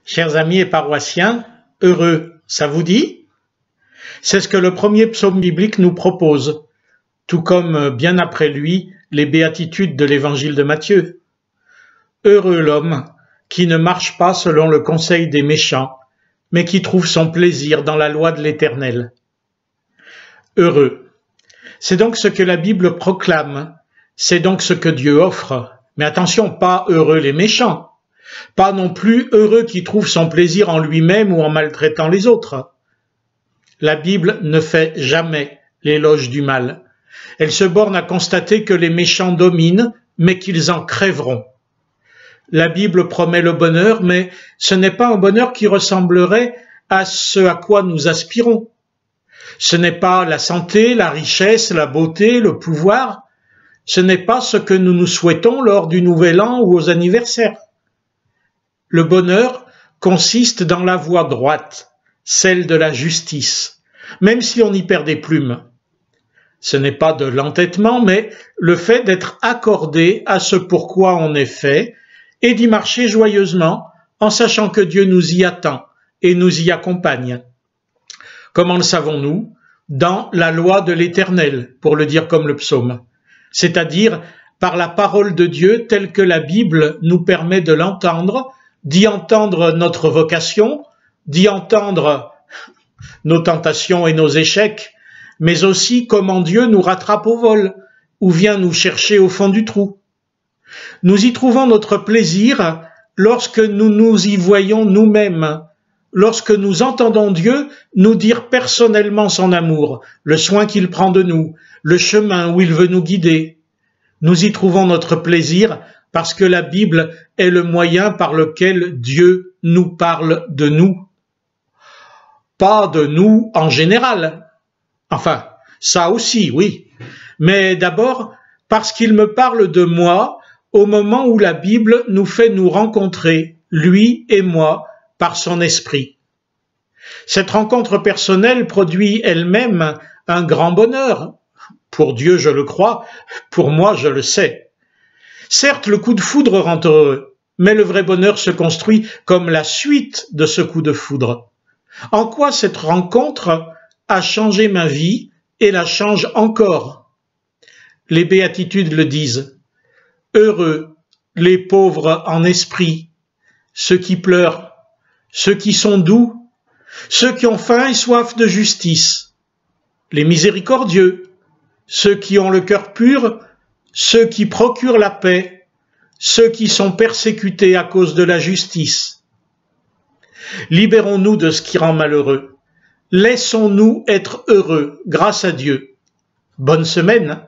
Chers amis et paroissiens, heureux, ça vous dit? C'est ce que le premier psaume biblique nous propose, tout comme bien après lui, les béatitudes de l'évangile de Matthieu. Heureux l'homme qui ne marche pas selon le conseil des méchants, mais qui trouve son plaisir dans la loi de l'Éternel. Heureux. C'est donc ce que la Bible proclame, c'est donc ce que Dieu offre. Mais attention, pas heureux les méchants, pas non plus heureux qui trouve son plaisir en lui-même ou en maltraitant les autres. La Bible ne fait jamais l'éloge du mal. Elle se borne à constater que les méchants dominent, mais qu'ils en crèveront. La Bible promet le bonheur, mais ce n'est pas un bonheur qui ressemblerait à ce à quoi nous aspirons. Ce n'est pas la santé, la richesse, la beauté, le pouvoir. Ce n'est pas ce que nous nous souhaitons lors du Nouvel An ou aux anniversaires. Le bonheur consiste dans la voie droite, celle de la justice, même si on y perd des plumes. Ce n'est pas de l'entêtement, mais le fait d'être accordé à ce pourquoi on est fait et d'y marcher joyeusement en sachant que Dieu nous y attend et nous y accompagne. Comment le savons-nous? Dans la loi de l'Éternel, pour le dire comme le psaume, c'est-à-dire par la parole de Dieu telle que la Bible nous permet de l'entendre, d'y entendre notre vocation, d'y entendre nos tentations et nos échecs, mais aussi comment Dieu nous rattrape au vol ou vient nous chercher au fond du trou. Nous y trouvons notre plaisir lorsque nous nous y voyons nous-mêmes, lorsque nous entendons Dieu nous dire personnellement son amour, le soin qu'il prend de nous, le chemin où il veut nous guider. Nous y trouvons notre plaisir parce que la Bible est le moyen par lequel Dieu nous parle de nous. Pas de nous en général. Enfin, ça aussi, oui. Mais d'abord, parce qu'il me parle de moi au moment où la Bible nous fait nous rencontrer, lui et moi, par son esprit. Cette rencontre personnelle produit elle-même un grand bonheur. Pour Dieu, je le crois, pour moi, je le sais. Certes, le coup de foudre rend heureux, mais le vrai bonheur se construit comme la suite de ce coup de foudre. En quoi cette rencontre a changé ma vie et la change encore? Les béatitudes le disent. Heureux les pauvres en esprit, ceux qui pleurent, ceux qui sont doux, ceux qui ont faim et soif de justice, les miséricordieux, ceux qui ont le cœur pur, ceux qui procurent la paix, ceux qui sont persécutés à cause de la justice. Libérons-nous de ce qui rend malheureux. Laissons-nous être heureux grâce à Dieu. Bonne semaine.